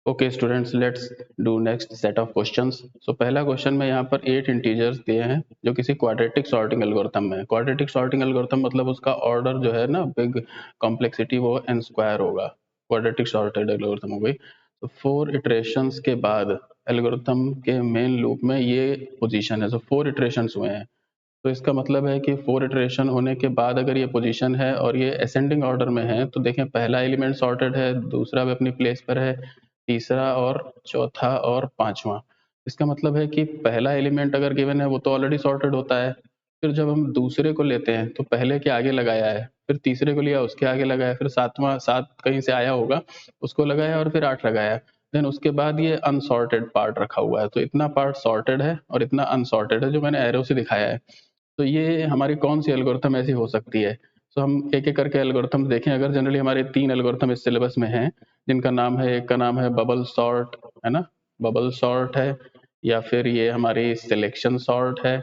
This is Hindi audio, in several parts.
Okay students, let's do next set of questions. So पहला क्वेश्चन में यहाँ पर 8 इंटीजर्स दिए हैं जो किसी क्वाड्रेटिक सॉर्टिंग एल्गोरिथम में है। क्वाड्रेटिक सॉर्टिंग एल्गोरिथम मतलब उसका ऑर्डर जो है ना, बिग कॉम्प्लेक्सिटी वो n स्क्वायर होगा। क्वाड्रेटिक सॉर्टेड एल्गोरिथम हो गई। तो 4 इटरेशंस के बाद एल्गोरिथम के मेन लूप में ये पोजीशन है। सो 4 इटरेशंस हुए हैं, तो इसका मतलब है कि 4 इटरेशन होने के बाद अगर ये पोजीशन है और ये असेंडिंग ऑर्डर में है, तो देखें पहला एलिमेंट सॉर्टेड है, दूसरा भी अपनी प्लेस पर है, तीसरा और चौथा और पांचवा। इसका मतलब है कि पहला एलिमेंट अगर गिवन है वो तो ऑलरेडी सॉर्टेड होता है। फिर जब हम दूसरे को लेते हैं तो पहले के आगे लगाया है, फिर तीसरे को लिया उसके आगे लगाया, फिर सातवां, सात कहीं से आया होगा उसको लगाया और फिर 8 लगाया। देन उसके बाद ये अनसॉर्टेड पार्ट रखा हुआ है। तो इतना पार्ट सॉर्टेड है और इतना अनसॉर्टेड है जो मैंने एरो से दिखाया है। तो ये हमारी कौन सी एल्गोरिथम ऐसी हो सकती है? तो हम एक एक करके एल्गोरिथम देखें। अगर जनरली हमारे 3 एल्गोरिथम इस सिलेबस में हैं, जिनका नाम है, एक का नाम है बबल सॉर्ट, है ना, बबल सॉर्ट है, या फिर ये हमारी सिलेक्शन सॉर्ट है,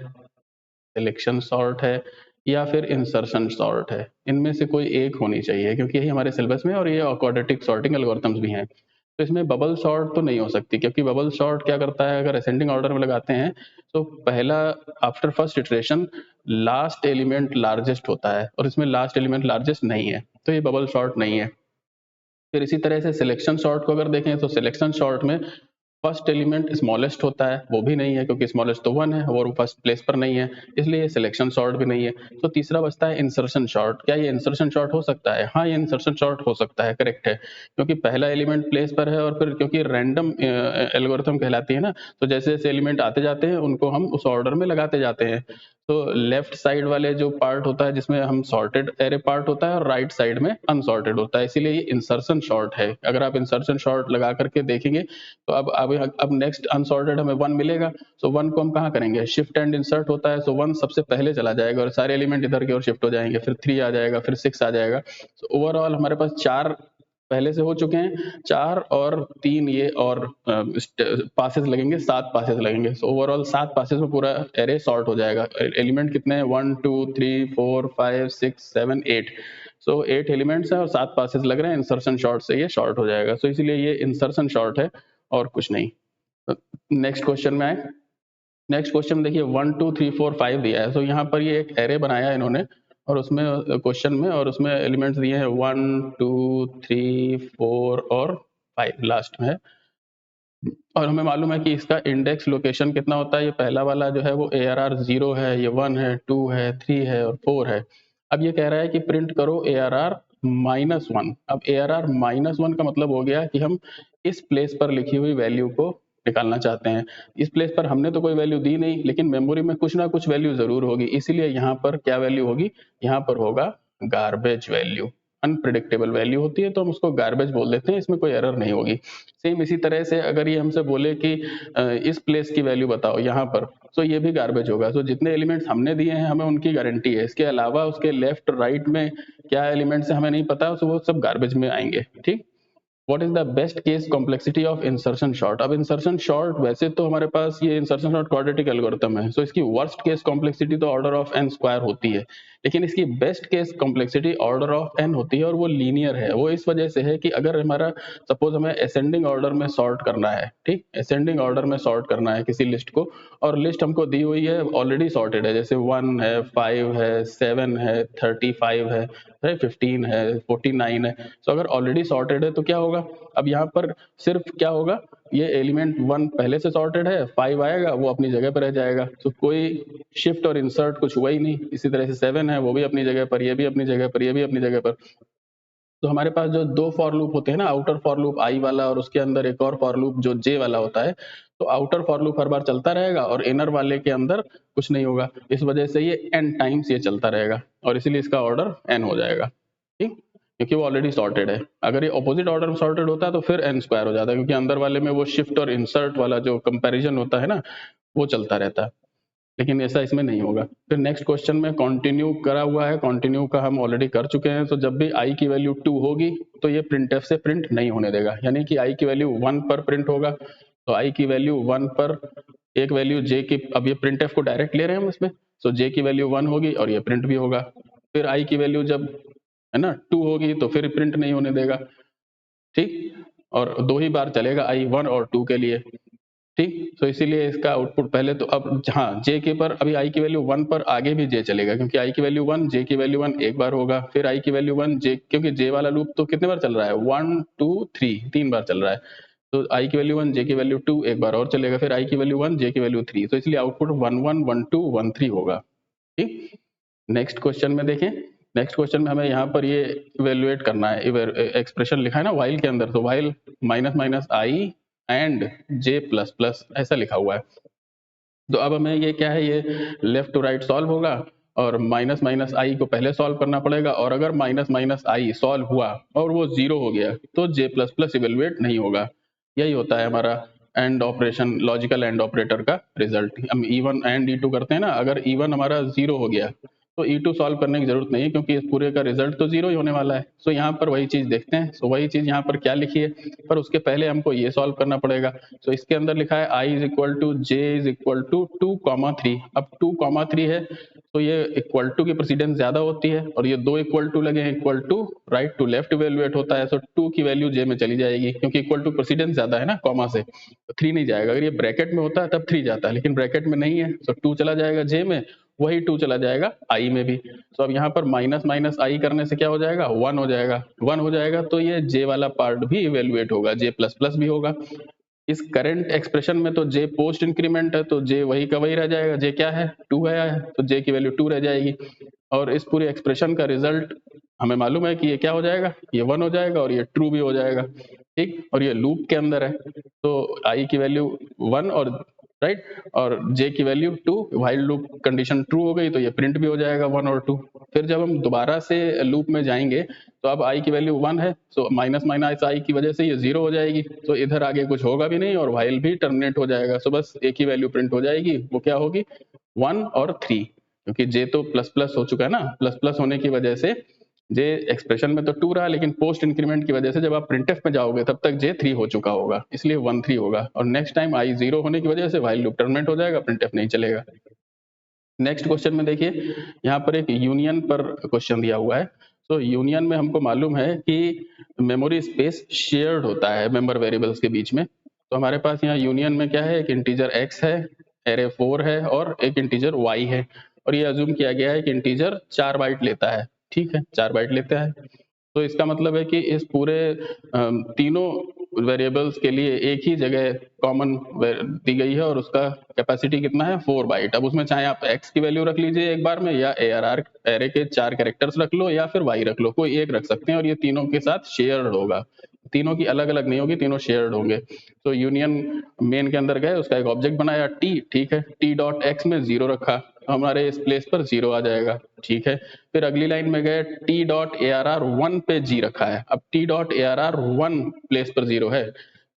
या फिर इंसर्शन सॉर्ट है। इनमें से कोई एक होनी चाहिए क्योंकि यही हमारे सिलेबस में और ये क्वाड्रेटिक सॉर्टिंग एल्गोरिथम्स भी हैं। तो इसमें बबल सॉर्ट तो नहीं हो सकती, क्योंकि बबल सॉर्ट क्या करता है, अगर असेंडिंग ऑर्डर में लगाते हैं तो पहला, after first iteration last element largest होता है और इसमें लास्ट एलिमेंट लार्जेस्ट नहीं है, तो ये बबल सॉर्ट नहीं है। फिर इसी तरह से सिलेक्शन सॉर्ट को अगर देखें तो सिलेक्शन सॉर्ट में फर्स्ट एलिमेंट स्मॉलेस्ट होता है, वो भी नहीं है क्योंकि स्मॉलेस्ट तो 1 है और वो फर्स्ट प्लेस पर नहीं है, इसलिए ये सिलेक्शन सॉर्ट भी नहीं है। तो तीसरा बचता है इंसर्शन सॉर्ट। क्या ये इंसर्शन सॉर्ट हो सकता है? हाँ, ये इंसर्शन सॉर्ट हो सकता है, करेक्ट है, क्योंकि पहला एलिमेंट प्लेस पर है और फिर क्योंकि रैंडम एल्गोरिथम कहलाती है ना, तो जैसे जैसे एलिमेंट आते जाते हैं उनको हम उस ऑर्डर में लगाते जाते हैं। तो लेफ्ट साइड वाले जो पार्ट होता है जिसमें हम सॉर्टेड एरे पार्ट होता है और राइट साइड में अनसॉर्टेड होता है, इसीलिए ये इंसर्शन सॉर्ट है। अगर आप इंसर्शन सॉर्ट लगा करके देखेंगे तो अब नेक्स्ट अनसॉर्टेड हमें 1 मिलेगा। सो 1 को हम कहाँ करेंगे? शिफ्ट एंड इंसर्ट होता है, सो 1 सबसे पहले चला जाएगा और सारे एलिमेंट इधर की ओर शिफ्ट हो जाएंगे, फिर 3 आ जाएगा, फिर 6 आ जाएगा। सो ओवरऑल हमारे पास 4 पहले से हो चुके हैं, 4 और 3 ये और पासेस लगेंगे, 7 पासेस लगेंगे। सो ओवरऑल 7 पासेस में पूरा एरे सॉर्ट हो जाएगा। एलिमेंट कितने हैं? 1 2 3 4 5 6 7 8। सो 8 एलिमेंट्स हैं और 7 पासेस लग रहे हैं, इंसर्शन शॉर्ट से ये शॉर्ट हो जाएगा। सो इसीलिए ये इंसर्शन शॉर्ट है और कुछ नहीं। नेक्स्ट क्वेश्चन में आए। नेक्स्ट क्वेश्चन देखिए, 1 2 3 4 5 दिया है। तो यहाँ पर ये एक एरे बनाया है इन्होंने और उसमें क्वेश्चन में, और उसमें एलिमेंट्स दिए हैं 1 2 3 4 और 5 लास्ट में है। और हमें मालूम है कि इसका इंडेक्स लोकेशन कितना होता है। ये पहला वाला जो है वो ARR 0 है, ये 1 है, 2 है, 3 है और 4 है। अब ये कह रहा है कि प्रिंट करो ARR -1। अब ARR -1 का मतलब हो गया कि हम इस प्लेस पर लिखी हुई वैल्यू को निकालना चाहते हैं। इस प्लेस पर हमने तो कोई वैल्यू दी नहीं, लेकिन मेमोरी में कुछ ना कुछ वैल्यू जरूर होगी, इसीलिए यहाँ पर क्या वैल्यू होगी? यहाँ पर होगा गार्बेज वैल्यू। अनप्रिडिक्टेबल वैल्यू होती है तो हम उसको गार्बेज बोल देते हैं, इसमें कोई एरर नहीं होगी। सेम इसी तरह से अगर ये हमसे बोले कि इस प्लेस की वैल्यू बताओ यहाँ पर, तो ये भी गार्बेज होगा। तो जितने एलिमेंट्स हमने दिए हैं हमें उनकी गारंटी है, इसके अलावा उसके लेफ्ट राइट में क्या एलिमेंट्स है हमें नहीं पता, तो वो सब गार्बेज में आएंगे। ठीक। What is the best case complexity of insertion short? अब इंसर्शन शॉर्ट, वैसे तो हमारे पास ये इंसर्शन शॉर्ट क्वाड्रेटिक एल्गोरिथम है, सो इसकी वर्स्ट केस कॉम्प्लेक्सिटी तो ऑर्डर ऑफ n स्क्वायर होती है, लेकिन इसकी best case complexity order of n होती है और वो लीनियर है। वो इस वजह से है कि अगर हमारा सपोज हमें असेंडिंग ऑर्डर में सॉर्ट करना है, ठीक, असेंडिंग ऑर्डर में सॉर्ट करना है किसी लिस्ट को, और लिस्ट हमको दी हुई है ऑलरेडी सॉर्टेड है, जैसे 1 है, 5 है, 7 है, 35 है, 15 है, 49 है। तो अगर ऑलरेडी सॉर्टेड है तो क्या होगा? अब यहाँ पर सिर्फ क्या होगा, ये एलिमेंट 1 पहले से सॉर्टेड है, 5 आएगा वो अपनी जगह पर रह जाएगा, तो कोई शिफ्ट और इंसर्ट कुछ हुआ ही नहीं। इसी तरह से 7 है, वो भी अपनी जगह पर, ये भी अपनी जगह पर, ये भी अपनी जगह पर। तो हमारे पास जो 2 फॉर लूप होते हैं ना, आउटर फॉर लूप आई वाला और उसके अंदर एक और फॉर लूप जो जे वाला होता है, तो आउटर फॉर लूप हर बार चलता रहेगा और इनर वाले के अंदर कुछ नहीं होगा। इस वजह से ये n टाइम्स ये चलता रहेगा और इसीलिए इसका ऑर्डर n हो जाएगा। ठीक, क्योंकि वो ऑलरेडी सॉर्टेड है। अगर ये ऑपोजिट ऑर्डर में सॉर्टेड होता तो फिर n स्क्वायर हो जाता, क्योंकि अंदर वाले में वो शिफ्ट और इंसर्ट वाला जो कंपैरिजन होता है ना, वो चलता रहता, लेकिन ऐसा इसमें नहीं होगा। फिर नेक्स्ट क्वेश्चन में कंटिन्यू करा हुआ है, कंटिन्यू का हम ऑलरेडी कर चुके हैं। तो जब भी i की वैल्यू 2 होगी तो ये printf से प्रिंट नहीं होने देगा, यानी कि i की वैल्यू 1 पर प्रिंट होगा। तो i की वैल्यू 1 पर एक वैल्यू j की, अब ये printf को डायरेक्ट ले रहे हैं हम इसमें, तो j की वैल्यू 1 होगी और ये प्रिंट भी होगा। फिर i की वैल्यू जब है ना 2 होगी तो फिर प्रिंट नहीं होने देगा। ठीक। और 2 ही बार चलेगा आई 1 और 2 के लिए, ठीक। तो इसीलिए इसका आउटपुट पहले तो अब हाँ जे के पर अभी आई की वैल्यू 1 पर आगे भी जे चलेगा, क्योंकि आई की वैल्यू 1 जे की वैल्यू 1 एक बार होगा, फिर आई की वैल्यू 1 जे, क्योंकि जे वाला लूप तो कितने बार चल रहा है 1 2 3 3 बार चल रहा है, तो आई की वैल्यू 1 जे की वैल्यू 2 एक बार और चलेगा, फिर आई की वैल्यू 1 जे की वैल्यू 3, तो इसलिए आउटपुट 1 1 1 2 1 3 होगा, ठीक। नेक्स्ट क्वेश्चन में देखें, नेक्स्ट क्वेश्चन में हमें यहाँ पर ये इवेल्युएट करना है, एक्सप्रेशन लिखा है ना व्हाइल के अंदर, तो while minus minus I and J plus plus ऐसा लिखा हुआ है। तो अब हमें ये क्या है, ये लेफ्ट टू राइट सॉल्व होगा और माइनस माइनस आई को पहले सॉल्व करना पड़ेगा, और अगर माइनस माइनस आई सॉल्व हुआ और वो जीरो हो गया तो जे प्लस प्लस इवेल्युएट नहीं होगा। यही होता है हमारा and operation, logical and operator का रिजल्ट। हम E1 एंड E2 करते हैं ना, अगर E1 हमारा जीरो हो गया तो E2 सॉल्व करने की जरूरत नहीं है, क्योंकि इस पूरे का रिजल्ट तो जीरो ही होने वाला है। सो यहाँ पर वही चीज देखते हैं, सो वही चीज यहाँ पर क्या लिखी है, पर उसके पहले हमको ये सॉल्व करना पड़ेगा। सो इसके अंदर लिखा है I is equal to J is equal to 2,3। अब 2,3 है तो ये इक्वल टू की प्रेसिडेंस ज्यादा होती है, और ये दो इक्वल टू लगे हैं, equal to right to left evaluate होता है, सो 2 की वैल्यू जे में चली जाएगी, क्योंकि इक्वल टू प्रेसिडेंस ज्यादा है ना कॉमा से, तो 3 नहीं जाएगा। अगर ये ब्रैकेट में होता है तब 3 जाता है, लेकिन ब्रैकेट में नहीं है, सो 2 चला जाएगा जे में, वही 2 चला जाएगा आई में भी। तो अब यहाँ पर माइनस माइनस आई करने से क्या हो जाएगा, 1 हो जाएगा, 1 हो जाएगा तो ये जे वाला पार्ट भी इवेल्युएट होगा, जे प्लस प्लस भी होगा। इस करंट एक्सप्रेशन में तो जे पोस्ट इंक्रीमेंट है, तो जे वही का वही रह जाएगा, जे क्या है 2 है, तो जे की वैल्यू 2 रह जाएगी। और इस पूरे एक्सप्रेशन का रिजल्ट हमें मालूम है कि ये क्या हो जाएगा, ये 1 हो जाएगा और ये ट्रू भी हो जाएगा, ठीक। और ये लूप के अंदर है, तो आई की वैल्यू 1 और राइट और जे की value 2, while loop condition true हो गई तो ये प्रिंट भी हो जाएगा 1 और 2। फिर जब हम दोबारा से लूप में जाएंगे तो अब आई की वैल्यू 1 है, सो माइनस माइनस आई की वजह से ये 0 हो जाएगी, तो इधर आगे कुछ होगा भी नहीं और व्हाइल भी टर्मिनेट हो जाएगा। सो बस एक ही वैल्यू प्रिंट हो जाएगी, वो क्या होगी 1 और 3, क्योंकि जे तो प्लस प्लस हो चुका है ना, प्लस प्लस होने की वजह से जे एक्सप्रेशन में तो 2 रहा, लेकिन पोस्ट इंक्रीमेंट की वजह से जब आप प्रिंटफ में जाओगे तब तक जे 3 हो चुका होगा, इसलिए 1 3 होगा, और नेक्स्ट टाइम आई 0 होने की वजह से व्हाइल लूप टर्मिनेट हो जाएगा, प्रिंटफ नहीं चलेगा। नेक्स्ट क्वेश्चन में देखिए, यहाँ पर एक यूनियन पर क्वेश्चन दिया हुआ है। तो यूनियन में हमको मालूम है कि मेमोरी स्पेस शेयर्ड होता है मेंबर वेरिएबल्स के बीच में। तो हमारे पास यहाँ यूनियन में क्या है, एक इंटीजर x है, एरे 4 है और एक इंटीजर y है, और ये अज्यूम किया गया है कि इंटीजर 4 बाइट लेता है, ठीक है 4 बाइट लेता है। तो इसका मतलब है कि इस पूरे तीनों वेरिएबल्स के लिए एक ही जगह कॉमन दी गई है, और उसका कैपेसिटी कितना है 4 बाइट। अब उसमें चाहे आप x की वैल्यू रख लीजिए एक बार में, या ARR एरे के 4 कैरेक्टर्स रख लो, या फिर y रख लो, कोई एक रख सकते हैं, और ये तीनों के साथ शेयर्ड होगा, तीनों की अलग अलग नहीं होगी, तीनों शेयर्ड होंगे। तो यूनियन मेन के अंदर गए, उसका एक ऑब्जेक्ट बनाया t, ठीक है, t डॉट x में 0 रखा, तो हमारे इस प्लेस पर 0 आ जाएगा, ठीक है। फिर अगली लाइन में गए, t डॉट ARR 1 पे g रखा है, अब t डॉट ARR 1 प्लेस पर 0 है,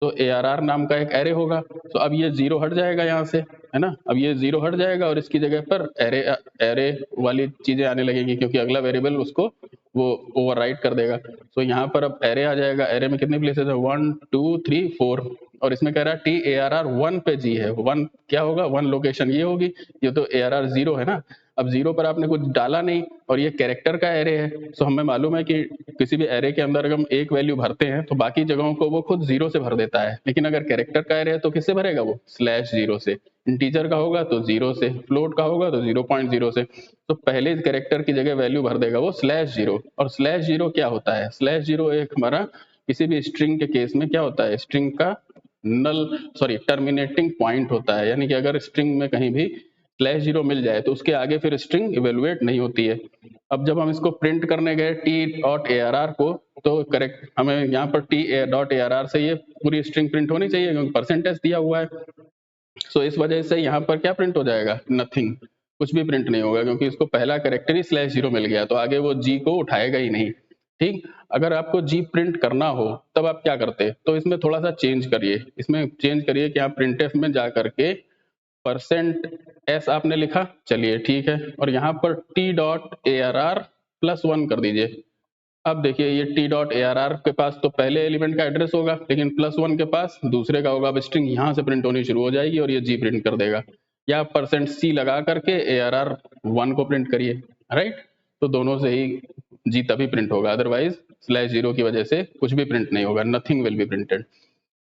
तो ARR नाम का एक एरे होगा, तो अब ये 0 हट जाएगा यहाँ से, है ना, अब ये 0 हट जाएगा और इसकी जगह पर एरे एरे वाली चीजें आने लगेंगी, क्योंकि अगला वेरिएबल उसको वो ओवरराइट कर देगा। तो यहाँ पर अब एरे आ जाएगा, एरे में कितने प्लेसेस है 1 2 3 4, और इसमें कह रहा है टी ARR 1 पे जी है, 1 क्या होगा 1 लोकेशन ये होगी, ये तो ARR 0 है ना। अब 0 पर आपने कुछ डाला नहीं, और ये कैरेक्टर का एरे है, तो हमें मालूम है कि किसी भी एरे के अंदर हम एक वैल्यू भरते हैं तो बाकी जगहों को वो खुद 0 से भर देता है, लेकिन अगर कैरेक्टर का एरे है तो किससे भरेगा, वो /0 से। इंटीजर का होगा तो 0 से, फ्लोट का होगा तो 0.0 से, तो पहले कैरेक्टर की जगह वैल्यू भर देगा वो /0। और /0 क्या होता है, /0 एक हमारा किसी भी स्ट्रिंग के केस में क्या होता है, स्ट्रिंग का टर्मिनेटिंग पॉइंट होता है, यानी कि अगर स्ट्रिंग में कहीं भी /0 मिल जाए तो उसके आगे फिर स्ट्रिंग इवेलुएट नहीं होती है। अब जब हम इसको प्रिंट करने गए t डॉट ARR को, तो करेक्ट हमें यहाँ पर t डॉट ARR से ये पूरी स्ट्रिंग प्रिंट होनी चाहिए, क्योंकि परसेंटेज दिया हुआ है। सो इस वजह से यहाँ पर क्या प्रिंट हो जाएगा, नथिंग, कुछ भी प्रिंट नहीं होगा, क्योंकि इसको पहला कैरेक्टर ही /0 मिल गया, तो आगे वो जी को उठाएगा ही नहीं, ठीक। अगर आपको जी प्रिंट करना हो तब आप क्या करते, तो इसमें थोड़ा सा चेंज करिए, इसमें चेंज करिए कि आप प्रिंटफ में जा करके %s आपने लिखा, चलिए ठीक है, और यहाँ पर t डॉट ARR +1 कर दीजिए। अब देखिए ये t डॉट ARR के पास तो पहले एलिमेंट का एड्रेस होगा, लेकिन +1 के पास दूसरे का होगा, अब स्ट्रिंग यहाँ से प्रिंट होनी शुरू हो जाएगी और ये जी प्रिंट कर देगा। या %c लगा करके ARR 1 को प्रिंट करिए, राइट, तो दोनों से ही जी तभी प्रिंट होगा, अदरवाइज /0 की वजह से कुछ भी प्रिंट नहीं होगा, नथिंग विल बी प्रिंटेड।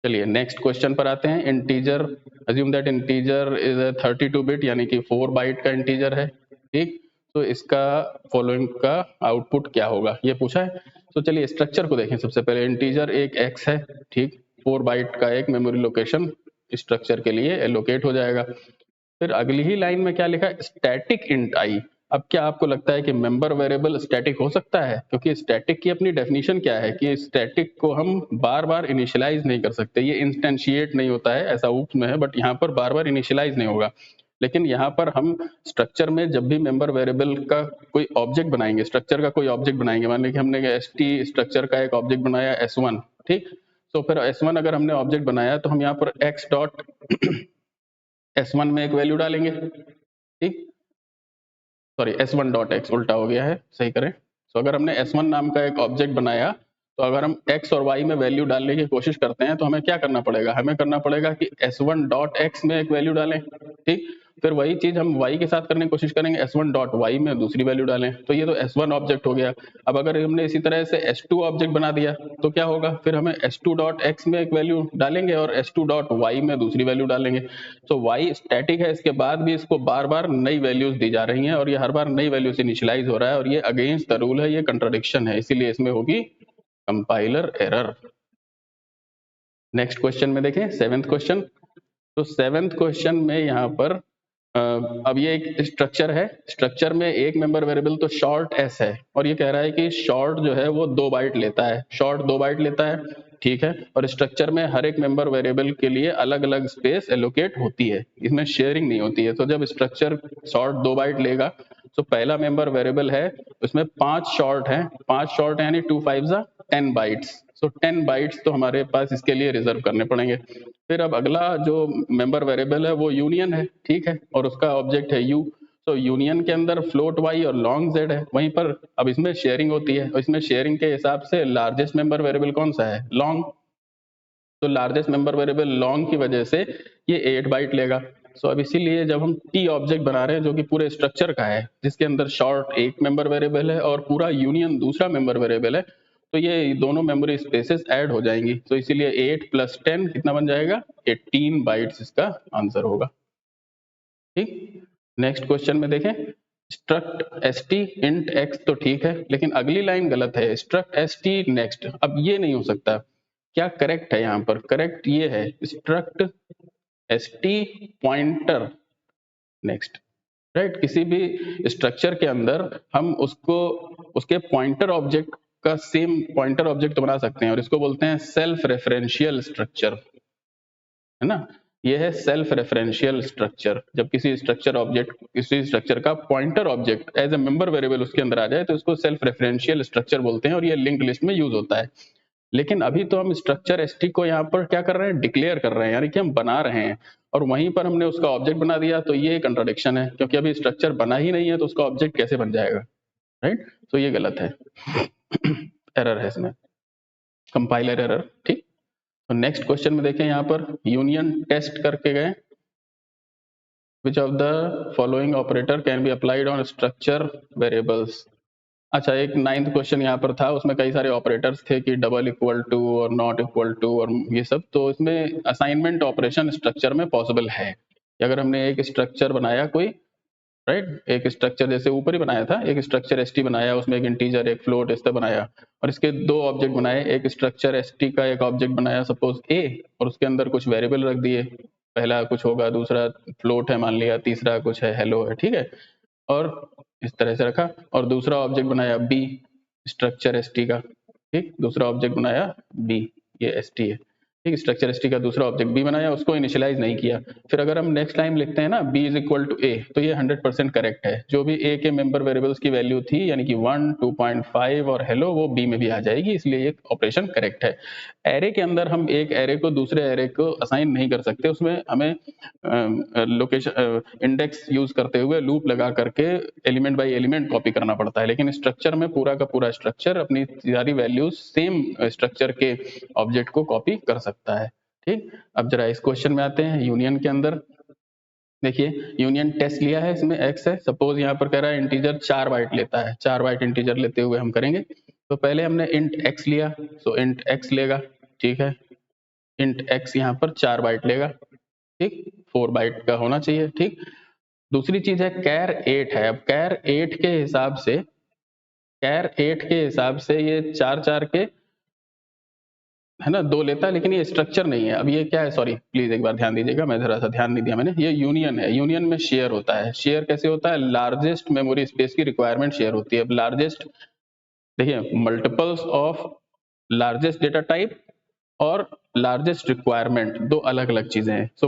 चलिए नेक्स्ट क्वेश्चन पर आते हैं। Integer, assume that integer is a 32 bit यानी कि 4 बाइट का इंटीजर है, ठीक। तो इसका फॉलोइंग का आउटपुट क्या होगा ये पूछा है। तो चलिए स्ट्रक्चर को देखें। सबसे पहले इंटीजर एक x है, ठीक, 4 बाइट का एक मेमोरी लोकेशन स्ट्रक्चर के लिए एलोकेट हो जाएगा। फिर अगली ही लाइन में क्या लिखा है, स्टैटिक इंट आई। अब क्या आपको लगता है कि मेंबर वेरिएबल स्टैटिक हो सकता है? क्योंकि स्टैटिक की अपनी डेफिनेशन क्या है कि स्टैटिक को हम बार बार इनिशियलाइज नहीं कर सकते, ये इंस्टेंशिएट नहीं होता है, ऐसा ऊप्स में है, बट यहाँ पर बार बार इनिशियलाइज नहीं होगा। लेकिन यहाँ पर हम स्ट्रक्चर में जब भी मेंबर वेरिएबल का कोई ऑब्जेक्ट बनाएंगे, स्ट्रक्चर का कोई ऑब्जेक्ट बनाएंगे, मान लीजिए हमने st स्ट्रक्चर का एक ऑब्जेक्ट बनाया s1, ठीक। तो फिर s1 अगर हमने ऑब्जेक्ट बनाया तो हम यहाँ पर x डॉट s1 में एक वैल्यू डालेंगे, ठीक, सॉरी s1 डॉट x उल्टा हो गया है, सही करें। तो अगर हमने s1 नाम का एक ऑब्जेक्ट बनाया तो अगर हम x और y में वैल्यू डालने की कोशिश करते हैं तो हमें क्या करना पड़ेगा, हमें करना पड़ेगा कि s1 डॉट x में एक वैल्यू डालें, ठीक। फिर वही चीज हम y के साथ करने की कोशिश करेंगे, s1 डॉट y में दूसरी वैल्यू डालें। तो ये तो s1 ऑब्जेक्ट हो गया। अब अगर हमने इसी तरह से s2 ऑब्जेक्ट बना दिया तो क्या होगा, फिर हमें s2 डॉट x में एक वैल्यू डालेंगे और s2 डॉट y में दूसरी वैल्यू डालेंगे। तो y स्टैटिक है, इसके बाद भी इसको बार बार नई वैल्यूज दी जा रही हैं और ये हर बार नई वैल्यू से इनिशियलाइज हो रहा है और ये अगेंस्ट द रूल है, ये कंट्राडिक्शन है, इसीलिए इसमें होगी कंपाइलर एरर। नेक्स्ट क्वेश्चन में देखें, 7th क्वेश्चन। तो 7th क्वेश्चन में यहाँ पर अब ये एक स्ट्रक्चर है, स्ट्रक्चर में एक मेंबर वेरिएबल तो शॉर्ट एस है और ये कह रहा है कि शॉर्ट जो है वो 2 बाइट लेता है, शॉर्ट 2 बाइट लेता है, ठीक है। और स्ट्रक्चर में हर एक मेंबर वेरिएबल के लिए अलग अलग स्पेस एलोकेट होती है, इसमें शेयरिंग नहीं होती है। तो जब स्ट्रक्चर शॉर्ट 2 बाइट लेगा तो पहला मेंबर वेरिएबल है उसमें 5 शॉर्ट है, 5 शॉर्ट यानी 2 5 10 बाइट्स। सो 10 बाइट्स तो हमारे पास इसके लिए रिजर्व करने पड़ेंगे। फिर अब अगला जो मेंबर वेरिएबल है वो यूनियन है, ठीक है, और उसका ऑब्जेक्ट है यू। तो यूनियन के अंदर फ्लोट वाई और लॉन्ग जेड है, वहीं पर अब इसमें शेयरिंग होती है और इसमें शेयरिंग के हिसाब से लार्जेस्ट मेंबर वेरिएबल कौन सा है, लॉन्ग। तो लार्जेस्ट मेंबर वेरिएबल लॉन्ग की वजह से ये 8 बाइट लेगा। सो अब इसीलिए जब हम टी ऑब्जेक्ट बना रहे हैं जो कि पूरे स्ट्रक्चर का है, जिसके अंदर शॉर्ट एक मेंबर वेरिएबल है और पूरा यूनियन दूसरा मेंबर वेरिएबल है, तो ये दोनों मेमोरी स्पेसेस ऐड हो जाएंगी। तो इसीलिए 8 + 10 कितना बन जाएगा, 18 बाइट्स इसका आंसर होगा, ठीक। नेक्स्ट क्वेश्चन में देखें, स्ट्रक्ट st इंट x तो ठीक है, लेकिन अगली लाइन गलत है, स्ट्रक्ट st नेक्स्ट। अब ये नहीं हो सकता, क्या करेक्ट है यहाँ पर, करेक्ट ये है struct st pointer next, right. किसी भी स्ट्रक्चर के अंदर हम उसको उसके पॉइंटर ऑब्जेक्ट का सेम पॉइंटर ऑब्जेक्ट तो बना सकते हैं और इसको बोलते हैं सेल्फ रेफरेंशियल स्ट्रक्चर, है ना। ये है सेल्फ रेफरेंशियल स्ट्रक्चर। जब किसी स्ट्रक्चर ऑब्जेक्ट, किसी स्ट्रक्चर का pointer object as a member variable उसके अंदर आ जाए तो इसको सेल्फ रेफरेंशियल स्ट्रक्चर बोलते हैं और ये लिंक्ड लिस्ट में यूज होता है। लेकिन अभी तो हम स्ट्रक्चर st को यहाँ पर क्या कर रहे हैं, डिक्लेयर कर रहे हैं, यानी कि हम बना रहे हैं और वहीं पर हमने उसका ऑब्जेक्ट बना दिया। तो ये कंट्राडिक्शन है, क्योंकि अभी स्ट्रक्चर बना ही नहीं है तो उसका ऑब्जेक्ट कैसे बन जाएगा, राइट। तो ये गलत है, एरर है इसमें, कंपाइलर एरर, ठीक। तो नेक्स्ट क्वेश्चन में देखें, यहाँ पर यूनियन टेस्ट करके गए, which of the following operator can be applied on structure variables. अच्छा, एक 9th क्वेश्चन यहाँ पर था, उसमें कई सारे ऑपरेटर्स थे कि डबल इक्वल टू और नॉट इक्वल टू और ये सब। तो इसमें असाइनमेंट ऑपरेशन स्ट्रक्चर में पॉसिबल है कि अगर हमने एक स्ट्रक्चर बनाया कोई, राइट, एक स्ट्रक्चर जैसे ऊपर ही बनाया था, एक स्ट्रक्चर st बनाया, उसमें एक इंटीजर एक फ्लोट इस तरह बनाया और इसके 2 ऑब्जेक्ट बनाए, एक स्ट्रक्चर st का एक ऑब्जेक्ट बनाया सपोज a और उसके अंदर कुछ वेरिएबल रख दिए, पहला कुछ होगा, दूसरा फ्लोट है मान लिया, तीसरा कुछ है हेलो है, ठीक है, और इस तरह से रखा। और दूसरा ऑब्जेक्ट बनाया b स्ट्रक्चर st का, ठीक, दूसरा ऑब्जेक्ट बनाया b, ये st है, ठीक। स्ट्रक्चर st का दूसरा ऑब्जेक्ट b बनाया, उसको इनिशियलाइज नहीं किया। फिर अगर हम नेक्स्ट लाइन लिखते हैं ना b is equal to a, तो ये 100% करेक्ट है। जो भी a के मेंबर वेरिएबल्स की वैल्यू थी यानी कि 1 2.5 और हेलो, वो b में भी आ जाएगी, इसलिए ये ऑपरेशन करेक्ट है। एरे के अंदर हम एक एरे को दूसरे एरे को असाइन नहीं कर सकते, उसमें हमें लोकेशन इंडेक्स यूज करते हुए लूप लगा करके एलिमेंट बाय एलिमेंट कॉपी करना पड़ता है। लेकिन स्ट्रक्चर में पूरा का पूरा स्ट्रक्चर अपनी सारी वैल्यूज सेम स्ट्रक्चर के ऑब्जेक्ट को कॉपी कर सकता है, ठीक। अब जरा इस क्वेश्चन में आते हैं, यूनियन के अंदर देखिए, यूनियन टेस्ट लिया है, इसमें x है, सपोज यहाँ पर कह रहा है इंटीजर 4 बाइट लेता है, 4 बाइट इंटीजर लेते हुए हम करेंगे। तो पहले हमने इंट x लिया, सो इंट x लेगा, ठीक है। इंट x यहाँ पर 4 बाइट लेगा, ठीक, 4 बाइट का होना चाहिए, ठीक। दूसरी चीज है कैर 8 है। अब कैर 8 के हिसाब से, कैर 8 के हिसाब से ये 4 के है ना 2 लेता है, लेकिन ये स्ट्रक्चर नहीं है। अब ये क्या है, सॉरी प्लीज एक बार ध्यान दीजिएगा, मैं जरा सा ध्यान नहीं दिया मैंने। ये यूनियन है, यूनियन में शेयर होता है। शेयर कैसे होता है, लार्जेस्ट मेमोरी स्पेस की रिक्वायरमेंट शेयर होती है। अब लार्जेस्ट, देखिए multiples of largest data type और लार्जेस्ट रिक्वायरमेंट दो अलग अलग चीजें हैं। सो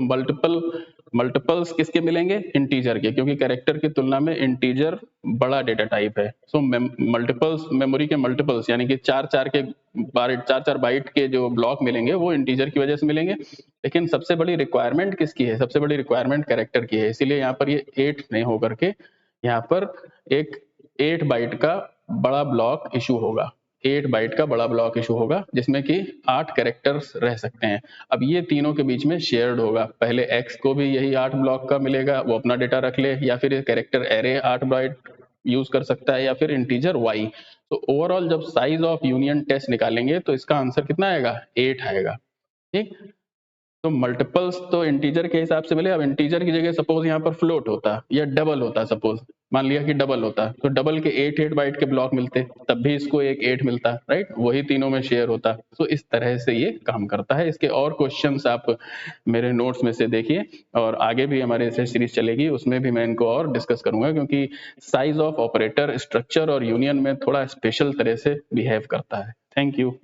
मल्टीपल्स किसके मिलेंगे, इंटीजर के, क्योंकि कैरेक्टर की तुलना में इंटीजर बड़ा डेटा टाइप है। सो मल्टीपल्स, मेमोरी के मल्टीपल्स यानी कि 4 बाइट के जो ब्लॉक मिलेंगे वो इंटीजर की वजह से मिलेंगे। लेकिन सबसे बड़ी रिक्वायरमेंट किसकी है, सबसे बड़ी रिक्वायरमेंट कैरेक्टर की है, इसीलिए यहाँ पर ये 8 नहीं होकर के यहाँ पर एक 8 बाइट का बड़ा ब्लॉक इशू होगा। 8 बाइट का बड़ा ब्लॉक इशू होगा जिसमें कि 8 कैरेक्टर्स रह सकते हैं। अब ये तीनों के बीच में शेयर्ड होगा। पहले x को भी यही 8 ब्लॉक का मिलेगा, वो अपना डेटा रख ले, या फिर ये कैरेक्टर एरे 8 बाइट यूज कर सकता है, या फिर इंटीजर y। तो ओवरऑल जब साइज ऑफ यूनियन टेस्ट निकालेंगे तो इसका आंसर कितना आएगा, 8 आएगा, ठीक। तो मल्टीपल्स तो इंटीजर के हिसाब से मिले। अब इंटीजर की जगह सपोज यहाँ पर फ्लोट होता या डबल होता, सपोज मान लिया कि डबल होता, तो डबल के 8 बाइट के ब्लॉक मिलते, तब भी इसको एक 8 मिलता, राइट, वही तीनों में शेयर होता। तो इस तरह से ये काम करता है। इसके और क्वेश्चंस आप मेरे नोट्स में से देखिए, और आगे भी हमारे ऐसे सीरीज चलेगी, उसमें भी मैं इनको और डिस्कस करूंगा, क्योंकि साइज ऑफ ऑपरेटर स्ट्रक्चर और यूनियन में थोड़ा स्पेशल तरह से बिहेव करता है। Thank you.